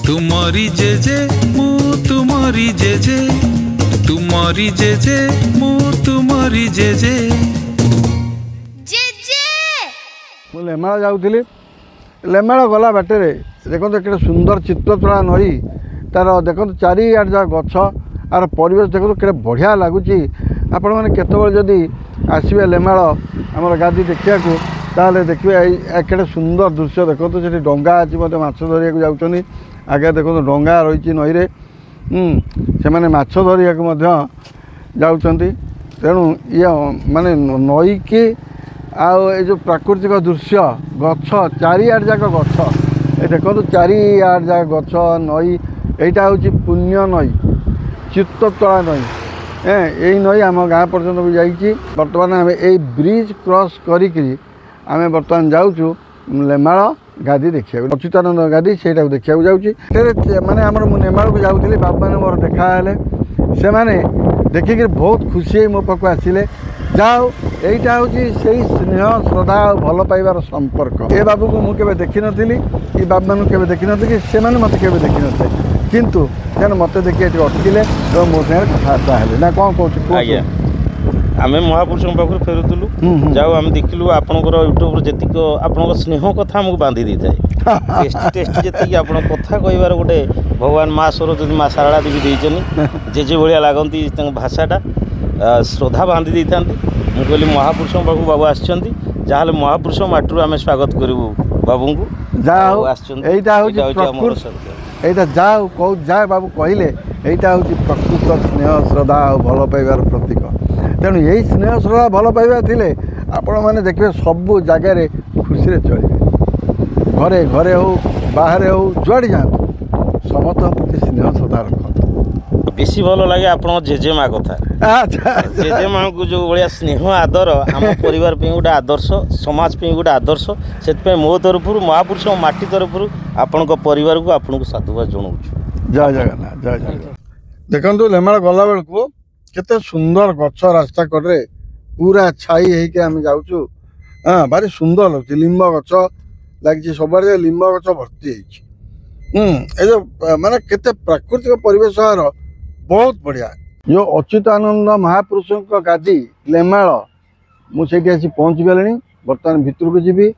तुमरी JJ मु तुमरी JJ तुमरी JJ मु तुमरी JJ JJ मु लेमाळ जाऊଥିଲି लेमाळ गला बाटे देखो एक सुंदर चित्रतोला नई तार देखो चारिआड जा गछ आर परिवेश देखो के बढ़िया लगुच आपण मैंने केतबेले जदि आसबे लेमाळ आमर गादी देखा ताले देखिए के सुंदर दृश्य देखो तो डंगा अच्छी माछ धरिया जाऊँ आगे देखो डंगा रही नईरे से मैंने माछ धरिया जाऊँच तेणु ये माने नई की आउ जो प्राकृतिक दृश्य गछ चारिआड जाक गछ ये देखो चारिआड जाक गछ नई यहाँ हूँ पुण्य नई चित्ततोला नई यही नई आम गाँ पर्यटन भी जाइए बर्तमान आम यही ब्रिज क्रॉस करी आमे बर्तमान जाऊँ लेमाळ गादी देखा अच्युतानंद गादी से देखा जाऊँगी माने आम नेमाळ को जाऊँगी बाबा मैंने मोर देखाले से मैंने देखिक बहुत खुशी मो पाक आसिले जाओ यहीटा हूँ से स्नेह श्रद्धा और भल पाइबार संपर्क ए बाबू को मुझे देखी नी कि बाबा मान के देखी नी से मत के देखी नी किंतु मत देखिए अटकिले मो सागर कथबार्ता है ना कौन कह आम महापुरुष पाखु फेरुलु जाओ आम देखिलु आपणकर यूट्यूब जी आप स्नेह कथा आमको बांधि दी थाए टेस्टी टेस्टी जी आप कथा कहबार गोटे भगवान माँ सरस्वती माँ शारदा देवी देते जेजे भाया लगती भाषाटा श्रद्धा बांधि दे था मुझे कहली महापुरुष पाखु बाबू आसहाल महापुरुष माटू आम स्वागत करूँ बाबू को यहाँ जाओ कौ जाए बाबू कहले यहाँ हूँ प्रकृत स्नेह श्रद्धा और भल पाइबार प्रतीक तेणु यही स्नेह श्रद्धा भल पाइबा थिले आपण मैंने देखिए सबू जगार खुशी चलिए घरे घरे हो बाहर हो जुआड़े जातु समस्त प्रति स्नेह श्रद्धा रखते बेसी भल लगे आप जेजेमा कथा जेजेमा को जो भाया स्नेह आदर आम परिवार गोटे आदर्श समाज गोटे आदर्श से मो तरफ महापुरुष माटी तरफ आपण परिवार को आपको साधुवाद जनाऊँ जय जगन्नाथ जय जगन्नाथ देखो लेमाळ गला बेलू केते सुंदर गछ रास्ता कड़े पूरा छाई होके आम जाऊँ हाँ भारी सुंदर लगुच लिंब गछ लगी सब लिंब गछ भर्ती जो माने केते प्राकृतिक परिवेश बहुत बढ़िया जो अच्युतानंद महापुरुषों का गादी लेमाळ मुझे आसी पहुँची गले बर्तमान भितर को जी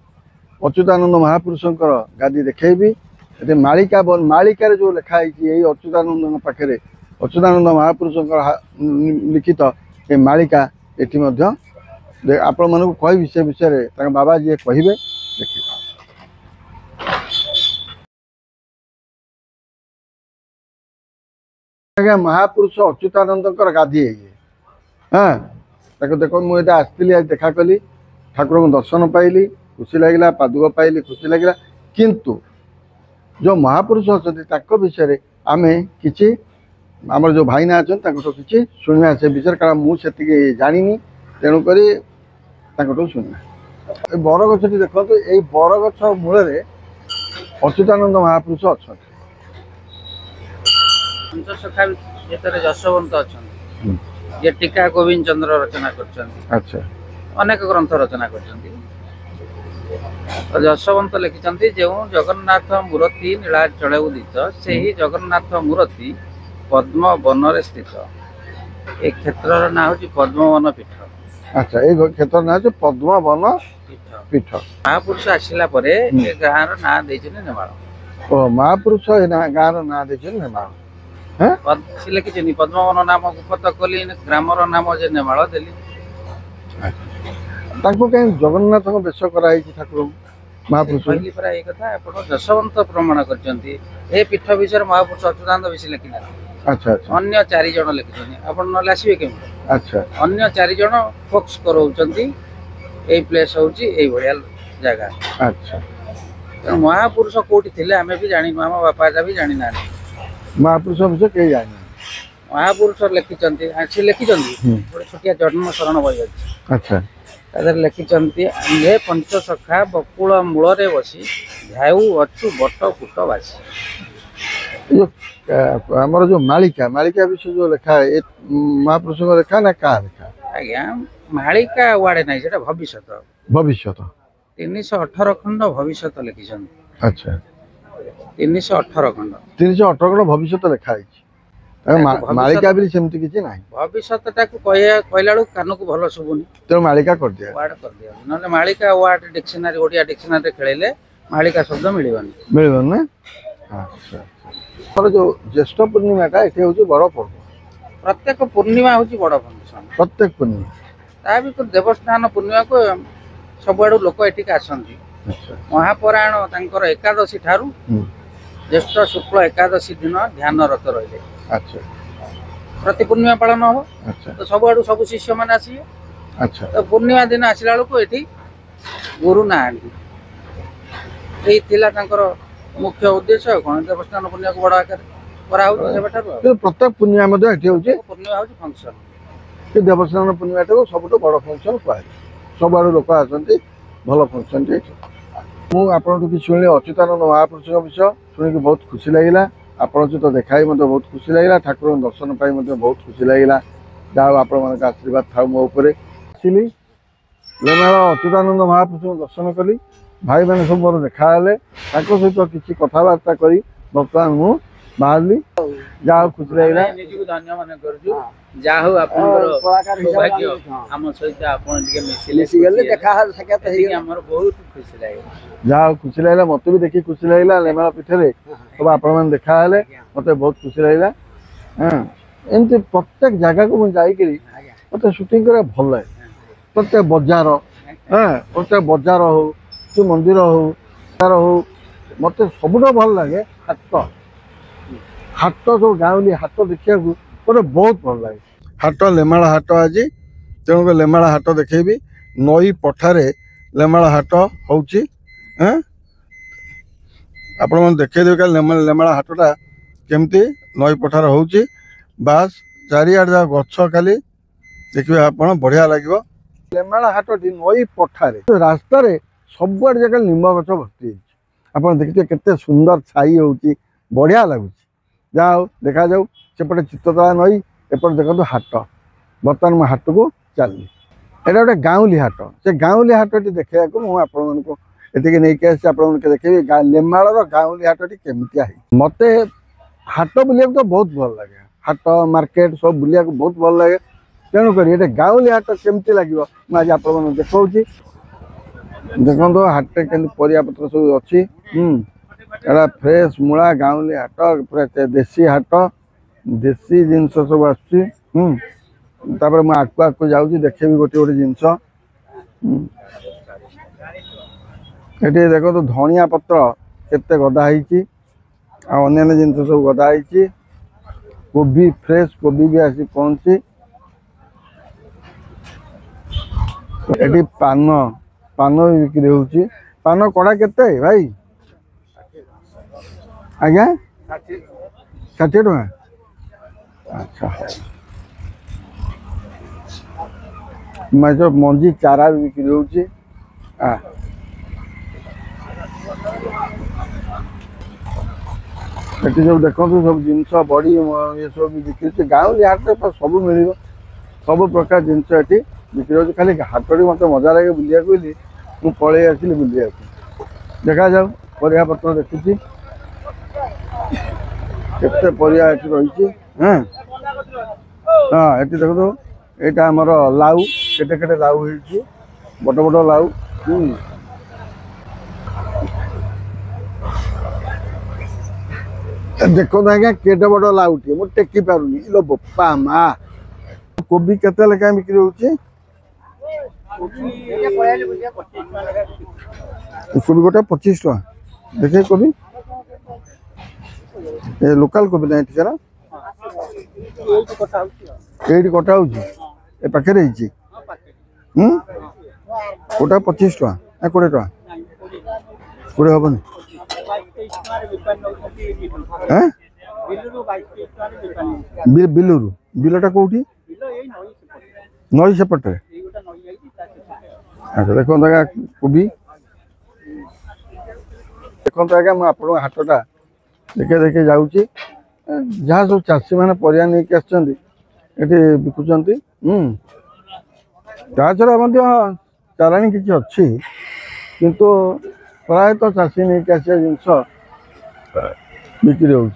अच्युतानंद महापुरुषों गादी देखी मालिका मालिकार जो लिखाई यही अच्युतानंद पाखे अच्युतानंद महापुरुषों लिखित ये मालिका ये आपण मानक कह से विषय बाबा जी कहे देखिए महापुरुष अच्युतानंद गादी है हाँ देखो मुझे आसती आज देखा कली ठाकुर को दर्शन पाइली खुशी लगे पादुक पाइली खुशी लगे किंतु जो महापुरुष अच्छा विषय आम कि आमर जो भाईना अच्छा कि शुणा से विषय कारण मुझे जानी तेणुक शुणा बरगछ देखो ये बरगछ मूल अच्युतानंद महापुरुष अच्छा पंचसखा भीतर जशवंत अच्छा ये टीका गोविंद चंद्र रचना कर अनेक ग्रंथ रचना कर जशवंत लिखिं जो जगन्नाथ मूर्ति नीलाचल उदित से ही जगन्नाथ मूर्ति पद्म वन स्थित ए क्षेत्र ना हूँ पद्मवन पीठ अच्छा ये क्षेत्र ना पद्मवन पीठ महापुरुष आसला गाँव ना नेमाळ महापुरुष गाँव ना नेमाळ से लिखी पद्मवन नाम उपत कली ग्रामर नाम जे नेमाळ देली कहीं जगन्नाथ बेश कराई ठाकुर महापुरुष कहली परा ये कथा आप जशवंत प्रमाण कर पीठ विषय महापुरुष अच्युतानंद बेसी लिखिना अच्छा अच्छा अन्य 4 जन लिखिछन आपण न आसीबे केम अच्छा अन्य 4 जन फोकस करौचंती ए प्लेस होची ए भडिया जगह अच्छा महापुरुष कोठी थिले हमें भी जानि मामा बापा जा भी जानि ना महापुरुष विषय के जानि महापुरुष लिखिछंती से लिखिछंती गोटे छोटिया जन्म शरण बही अछि अच्छा तादर लिखिछंती ये पंचसखा बकुल मूल रे बसी ध्याऊ अछु बट पुट बासी जो आमर जो मालिका मालिका विषय जो लिखा है महापुरुष को लिखा ना क्या लिखा आज्ञा मालिका वाड़े ना सेटा भविष्य भविष्य 318 खंड भविष्य लिखिछन अच्छा 318 ଖଣ୍ଡ 318 ଖଣ୍ଡ ଭବିଷ୍ୟତ ଲେଖା ହେଇଛି। ମାଳିକା ବି ସେମିତି କିଛି ନାହିଁ। ଭବିଷ୍ୟତଟାକୁ କହିଲା ବେଳକୁ କାନକୁ ଭଲ ଶୁଭୁନି, ତେଣୁ ମାଳିକା କରିଦିଆ। ୱାର୍ଡ କରିଦିଅ, ନହେଲେ ମାଳିକା ୱାର୍ଡ ଡିକ୍ସନାରୀ ଓଡ଼ିଆ ଡିକ୍ସନାରୀରେ ଖେଳିଲେ ମାଳିକା ଶବ୍ଦ ମିଳିବନି। ମିଳିବନି ନା? ଆଚ୍ଛା। ଆମର ଯୋଉ ଜ୍ୟେଷ୍ଠ ପୂର୍ଣ୍ଣିମାଟା ଏଠି ହେଉଛି ବଡ଼ ପର୍ବ। ପ୍ରତ୍ୟେକ ପୂର୍ଣ୍ଣିମା ହେଉଛି ବଡ଼ ଫଙ୍କସନ୍। ପ୍ରତ୍ୟେକ ପୂର୍ଣ୍ଣିମା ତା ଭିତରୁ ଦେବସ୍ନାନ ପୂର୍ଣ୍ଣିମାକୁ ସବୁଆଡ଼ୁ ଲୋକ ଏଠିକି ଆସନ୍ତି। ମହାପରାୟଣ ତାଙ୍କର ଏକାଦଶୀ ଠାରୁ ଜ୍ୟେଷ୍ଠ ଶୁକ୍ଳ ଏକାଦଶୀ ଦିନ ଧ୍ୟାନରତ ରହିଲେ। ଆଚ୍ଛା। ପ୍ରତି ପୂର୍ଣ୍ଣିମା ପାଳନ ହବ, ତ ସବୁଆଡ଼ୁ ସବୁ ଶିଷ୍ୟମାନେ ଆସିବେ। ଆଚ୍ଛା। ତ ପୂର୍ଣ୍ଣିମା ଦିନ ଆସିଲା ବେଳକୁ ଏଠି ଗୁରୁ ନାହାନ୍ତି। ଏଇ ଥିଲା ତାଙ୍କର ମୁଖ୍ୟ ଉଦ୍ଦେଶ୍ୟ। ଆଉ କ'ଣ ଦେବସ୍ନାନ ପୂର୍ଣ୍ଣିମାକୁ ବଡ଼ ଆକାରରେ କରାହଉଛି ସେବେଠାରୁ। ପ୍ରତ୍ୟେକ ପୂର୍ଣ୍ଣିମା ମଧ୍ୟ ଏଠି ହେଉଛି ପୂର୍ଣ୍ଣିମା ହେଉଛି ଫଙ୍କସନ୍। ଦେବସ୍ନାନ ପୂର୍ଣ୍ଣିମାଟାକୁ ସବୁଠୁ ବଡ଼ ଫଙ୍କସନ୍ କୁହାଯାଏ। ସବୁଆଡ଼ୁ ଲୋକ ଆସନ୍ତି, ଭଲ ଫଙ୍କସନ୍ଟି ଏଠି। ମୁଁ ଆପଣଙ୍କଠୁ କିଛି ଶୁଣିଲି ଅଚ୍ୟୁତାନନ୍ଦ ମହାପୁରୁଷଙ୍କ ବିଷୟ, ଶୁଣିକି ବହୁତ ଖୁସି ଲାଗିଲା। ଆପଣଙ୍କ ସହିତ ଦେଖା ହେଇ ମଧ୍ୟ ବହୁତ ଖୁସି ଲାଗିଲା। ଠାକୁରଙ୍କ ଦର୍ଶନ ପାଇଁ ମଧ୍ୟ ବହୁତ ଖୁସି ଲାଗିଲା। ଯାହା ହଉ ଆପଣମାନଙ୍କ ଆଶୀର୍ବାଦ ଥାଉ ମୋ ଉପରେ। ଆସିଲି ଲେମାଳ ଅଚ୍ୟୁତାନନ୍ଦ ମହାପୁରୁଷଙ୍କୁ ଦର୍ଶନ କଲି। ଭାଇମାନେ ସବୁ ମୋର ଦେଖାହେଲେ, ତାଙ୍କ ସହିତ କିଛି କଥାବାର୍ତ୍ତା କରି ବର୍ତ୍ତମାନ ମୁଁ ବାହାରିଲି। ଯାହା ହଉ ଖୁସି ଲାଗିଲା। ନିଜକୁ ଧନ୍ୟ ମନେ କରୁଛୁ। ଯାହା ହଉ ଆପଣଙ୍କର ସୌଭାଗ୍ୟ ଆମ ସହିତ ଆପଣ ଟିକେ ମିଶିଲେ, ଆମର ବହୁତ ଖୁସି ଲାଗିଲା। ଯାହା ହଉ ଖୁସି ଲାଗିଲା, ମତେ ବି ଦେଖି ଖୁସି ଲାଗିଲା। ଲେମାଳ ପୀଠରେ ସବୁ ଆପଣମାନେ ଦେଖାହେଲେ, ମତେ ବହୁତ ଖୁସି ଲାଗିଲା। ଏମିତି ପ୍ରତ୍ୟେକ ଜାଗାକୁ ମୁଁ ଯାଇକିରି ମତେ ସୁଟିଂ କରିବା ଭଲ ଲାଗେ। ପ୍ରତ୍ୟେକ ବଜାର ହଉ କି ମନ୍ଦିର ହଉ ମତେ ସବୁଠୁ ଭଲ ଲାଗେ ହାଟ ସବୁ ଗାଉଁଲି ହାଟ ଦେଖିବାକୁ ମତେ ବହୁତ ଭଲ ଲାଗେ। ହାଟ ଲେମାଳ ହାଟ ଆଜି, ତେଣୁ ଲେମାଳ ହାଟ ଦେଖେଇବି। ନଈ ପଠାରେ ଲେମାଳ ହାଟ ହଉଛି। ଆପଣମାନେ ଦେଖେଇଦେବେ କାଲି ଲେମାଳ ହାଟଟା କେମିତି ନଈ ପଠାରେ ହଉଛି। ବାସ୍ ଚାରିଆଡ଼େ ଯାକ ଗଛ ଖାଲି ଦେଖିବେ ଆପଣ, ବଢ଼ିଆ ଲାଗିବ। ଲେମାଳ ହାଟଟି ନଈ ପଠାରେ, ରାସ୍ତାରେ ସବୁଆଡ଼େ ଜାଗା ନିମ୍ବ ଗଛ ଭର୍ତ୍ତି ହେଇଛି। ଆପଣ ଦେଖିଥିବେ କେତେ ସୁନ୍ଦର ଛାଇ ହେଉଛି, ବଢ଼ିଆ ଲାଗୁଛି। ଯାହା ହଉ ଦେଖାଯାଉ। ସେପଟେ ଚିତ୍ତତଳା ନଈ, ଏପଟେ ଦେଖନ୍ତୁ ହାଟ। ବର୍ତ୍ତମାନ ମୁଁ ହାଟକୁ ଚାଲିଲି। ଏଇଟା ଗୋଟେ ଗାଉଁଲି ହାଟ। ସେ ଗାଉଁଲି ହାଟଟି ଦେଖେଇବାକୁ ମୁଁ ଆପଣମାନଙ୍କୁ ଏଠିକି ନେଇକି ଆସିଛି। ଆପଣମାନଙ୍କୁ ଦେଖେଇବି ଲେମାଳର ଗାଉଁଲି ହାଟଟି କେମିତିଆ ହେଇଛି। ମୋତେ ହାଟ ବୁଲିବାକୁ ତ ବହୁତ ଭଲ ଲାଗେ। ହାଟ ମାର୍କେଟ ସବୁ ବୁଲିବାକୁ ବହୁତ ଭଲ ଲାଗେ। ତେଣୁକରି ଏଠି ଗାଉଁଲି ହାଟ କେମିତି ଲାଗିବ ମୁଁ ଆଜି ଆପଣମାନଙ୍କୁ ଦେଖାଉଛି। ଦେଖନ୍ତୁ ହାଟରେ କେମିତି ପରିବାପତ୍ର ସବୁ ଅଛି। ଏଟା ଫ୍ରେଶ ମୂଳା ଗାଉଁଲି ହାଟ, ପୁରା ଦେଶୀ ହାଟ, ଦେଶୀ ଜିନିଷ ସବୁ ଆସୁଛି। ତାପରେ ମୁଁ ଆଗକୁ ଯାଉଛି, ଦେଖେଇବି ଗୋଟେ ଗୋଟେ ଜିନିଷ। ଏଠି ଦେଖନ୍ତୁ ଧଣିଆ ପତ୍ର କେତେ ଗଦା ହେଇଛି, ଆଉ ଅନ୍ୟାନ୍ୟ ଜିନିଷ ସବୁ ଗଦା ହେଇଛି। କୋବି, ଫ୍ରେଶ କୋବି ବି ଆସି ପହଞ୍ଚି। ଏଠି ପାନ ବି ବିକ୍ରି ହେଉଛି। ପାନ କଡ଼ା କେତେ ଭାଇ? ଆଜ୍ଞା 60 ଟଙ୍କା। ଆଚ୍ଛା, ମଞ୍ଜି ଚାରା ବି ବିକ୍ରି ହେଉଛି। ଏଠି ସବୁ ଦେଖନ୍ତୁ ସବୁ ଜିନିଷ ବଡ଼ି ଏସବୁ ବି ବିକ୍ରି ହେଉଛି। ଗାଉଁଲି ହାଟରେ ସବୁ ମିଳିବ, ସବୁ ପ୍ରକାର ଜିନିଷ ଏଠି ବିକ୍ରି ହେଉଛି। ଖାଲି ହାଟଟି ମୋତେ ମଜା ଲାଗେ ବୁଲିବାକୁ ବୋଲି ମୁଁ ପଳେଇ ଆସିଲି ବୁଲିବାକୁ। ଦେଖାଯାଉ ପରିବାପତ୍ର ଦେଖୁଛି କେତେ ପରିବା ଏଠି ରହିଛି। ଏଠି ଦେଖନ୍ତୁ, ଏଇଟା ଆମର ଲାଉ, କେତେ କେତେ ଲାଉ ହେଇଛି, ବଡ଼ ବଡ଼ ଲାଉ। ଦେଖନ୍ତୁ ଆଜ୍ଞା କେତେ ବଡ଼ ଲାଉଟିଏ, ମୁଁ ଟେକି ପାରୁନି। ଲୋ ବୋପା ମା। କୋବି କେତେ ଲେଖାଏଁ ବିକ୍ରି ହେଉଛି? କୋବି ଗୋଟା 25 ଟଙ୍କା। ଦେଖେ କୋବି, ଏ ଲୋକାଲ କୋବି ନା ଏଠିକାର? ଏଇଠି କଟା ହେଉଛି, ଏ ପାଖରେ ହେଇଛି। ଗୋଟା 25 ଟଙ୍କା, 20 ଟଙ୍କା? 20 ହେବନି? ବିଲରୁ? ବିଲଟା କୋଉଠି? ନଈ ସେପଟରେ। ଆଚ୍ଛା, ଦେଖନ୍ତୁ ଆଜ୍ଞା କୋବି। ଦେଖନ୍ତୁ ଆଜ୍ଞା, ମୁଁ ଆପଣଙ୍କ ହାଟଟା ଦେଖେ ଯାଉଛି। ଯାହା ସବୁ ଚାଷୀମାନେ ପରିବା ନେଇକି ଆସିଛନ୍ତି ଏଠି ବିକୁଛନ୍ତି। ତା ଛଡ଼ା ମଧ୍ୟ ଚାଲାଣି କିଛି ଅଛି, କିନ୍ତୁ ପ୍ରାୟତଃ ଚାଷୀ ନେଇକି ଆସିବା ଜିନିଷ बिक्री हो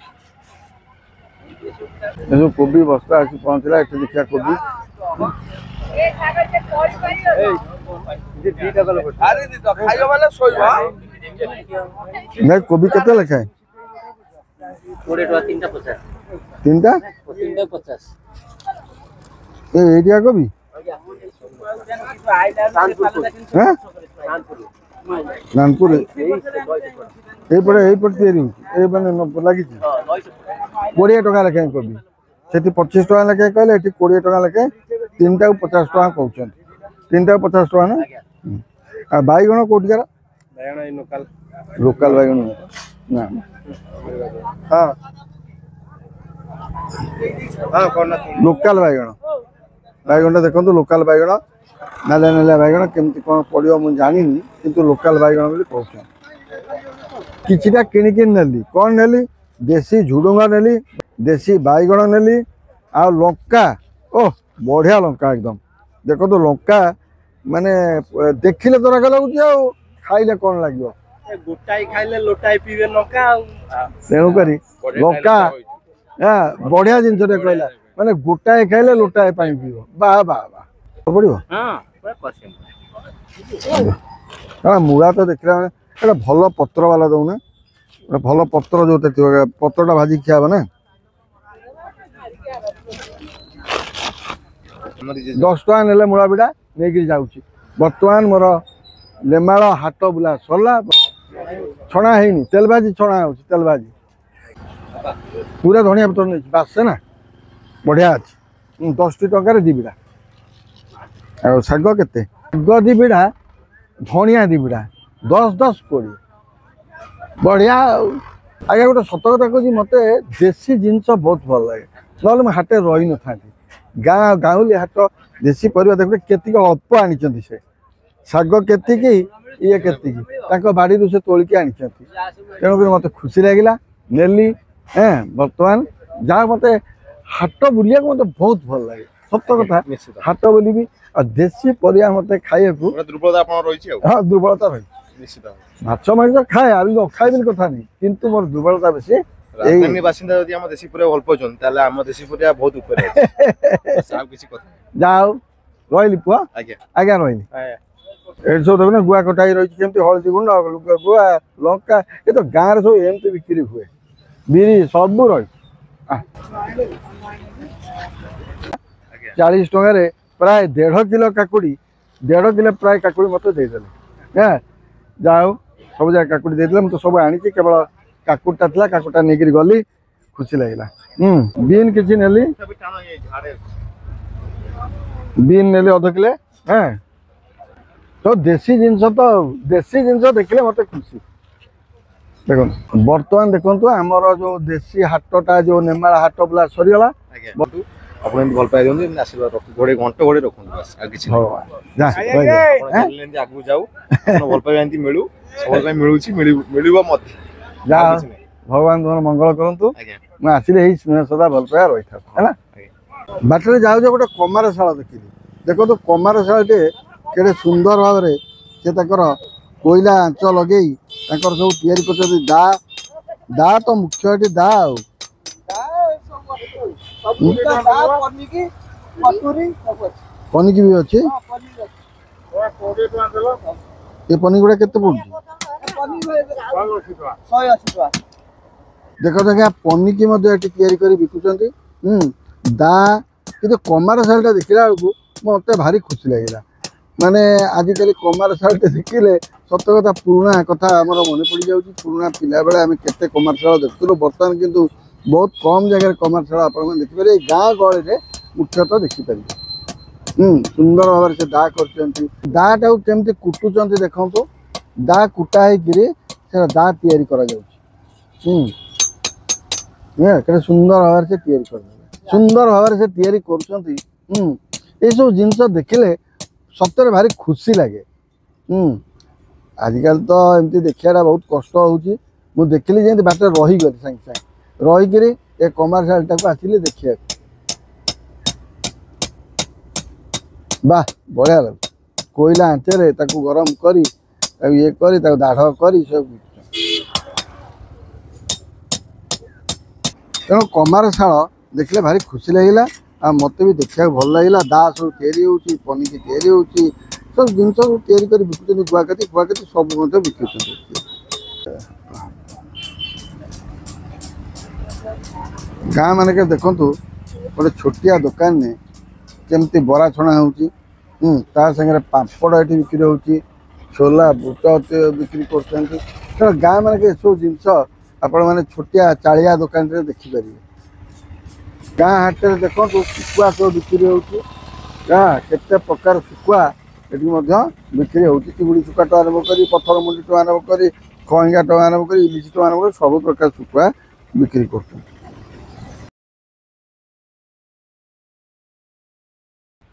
कोबी बस्ता आसी पहुँचला ये देखिए कोबी नहीं कोबी केते लेखा है 20 टका तीनटा 50 ए एरिया कोबी हां नानपुर ए पड़े तैयारी ए माने लगी 20 टका लेखा कोबी सेठी 25 टका लेखा कहले एठी 20 टका लेखा तीनटा 50 टका कहउछन तीनटा 50 टका ना आ बाईगण कोटिकार बायगण लोकल बाईगण ना हां हां कोन लोकल बाईगण बाईगण देखो लोकल बाईगण नाले नाले बाईगण केमती कौन पड़ो मुझे जानी किंतु लोकल बाईगण बोली कहूँ किछिटा किणिकी नेली कौन नेली देसी झुडुंगा नेली देसी बाईगण नेली आ लंका ओह बढ़िया लंका एकदम देखो तो लंका माने देखिले तो राग लगुच खाइले कौन लगे गोटाई खाइले लोटाई पीबे लंका तेणुक लंका हाँ बढ़िया जिनस कहला माने गोटाए खाइले लोटाए पानी पीब बाह बाह बाह पड़ो हाँ मूला तो देखला माने भल पत्र वाला दौना भल पत्र जो पत्रटा भाजी खिया ना 10 टका नेले मूला बिड़ा नहीं जाऊँगी बर्तमान मोर नेमाल हाट बुला सरला छणा है तेल भाजी छणा हो तेल भाजी पूरा धनिया पत्र नहीं बासे ना बढ़िया अच्छे 10 टकर दिबिड़ा आ शाग के शाग दिबिड़ा धनिया दिबिड़ा 10-10 20 बढ़िया आगे गोटे सत कथा कहूँ मत देसी जिनस बहुत भल लगे ना मैं हाटे रही न था गाँ गाँवली हाट देसी परिवा देखते केतिक अल्प आनी से शाग केतिकी ये केतिकी बाड़ी से तोलिकी आनी तेणुक मत खुशी लगिला नेली हाँ बर्तमान जहाँ मत हाट बुलिया मत बहुत भल लगे सत कथा हाट बुलि और देसी परिया मत खाइए हाँ दुर्बलता रही माछ मांस खाए आ खाइबी कथा नहीं किंतु मोर दुर्बलता बेसी राजधानी बासिंदा यदि हम देसी परिया भल पाउछन ताले हम देसी परिया बहुत ऊपर है सब किछि कथा जाओ रहिली पुआ आज्ञा आज्ञा रहिली ए सब देखो गुआ कटाई रही केमती हळदी गुंड गुआ लंका ये तो गाँव सब एमती बिक्री हुए बिरी सब रही 40 टकर प्राय 1.5 किलो काकुड़ी 1.5 किलो प्राय काकुड़ी मत देदेले हाँ जाओ सब जगह काकुड़ी देदेले मुझे सब आनी केवल काकुटा था काकुटा नहीं गली खुशी लगला बीन किसी नेली बीन नेली 1/2 किलो हाँ तो देसी जिनस देखले मत खुशी देखो बर्तमान देखो आमर जो देसी हाटटा जो नेमाल हाट बुला सरीगला आप भल पाई दिखाते आशीर्वाद घोड़े घंटे घोड़े रखुन बस आगे आगू जाऊ भल पाई मिलू सब मिलू मत जा भगवान तुम मंगल करूँ मुझे आसिले स्नेह सदा भल पाया रही था बाटर जाऊ गोटे कमारशाला देखी देखो तो कमारशाला के सुंदर भाव में से कोयला आंच लगे सब या दा तो मुख्य दा पनिकी भी अच्छे ये पनी गुड़ा केते पड़ुची देख देख पनिकी या बिकुंट दा कि कमारशाला देखला बेलू मत भारी खुशी लगे माने आजिकल कमारशाला देखिले सत कथा पुराणा कथा आम मन पड़ जाऊँ पुराणा पिला बेले आम केते कमारशाला देखुलु बर्तमान किंतु बहुत कम जगह कमारशाला आप देखिपारे गाँ गहली में मुख्यतः देखिपारे सुंदर भाव से दा कर दाटा केमती कुटुंच देखो दा कुटा है दा तैयारी करा सुंदर भाव से तैयारी कर सुंदर भाव से तैयारी कर सब जिनस देखिले सतरे भारी खुशी लगे आजिकल तो एमती देखा बहुत कष्ट हो देखिली जमी बाटे रहीगली सागे सागे रहीकि ए कमारशाला को आसिले देखिए वाह बढ़िया लगे कोयला आंचे गरम करी ये दाढ़ कर सब तेणु कमारशाल देखले भारी खुशी लगिला आ मत भी देखा भल लगिला दा सब या पनिकी या सब जिन सब या बिकुं गुआकती फुआकती सब बिकुं गाँ मानक देखु गोटे छोटिया दुकान में केमती बरा छणा होता सागर पापड़ ये बिक्री होची छोला बुट बिक्री कर गाँ मानक सब जिनस आपण मैंने छोटिया चालिया दुकान रे देखिपारे गाँ हाट में देखो शुखुआ सब बिक्री होची केते प्रकार शुखुआ ये बिक्री होची चिंगुड़ी शुखा तो आरम्भ कर पथर मुंडी तो आरम्भ कर खईंगा तो आरम्भ कर इलिशी तो आरम्भ कर सब प्रकार शुखुआ बिक्री कर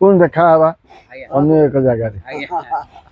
पुणी देखा अन्य एक जगह।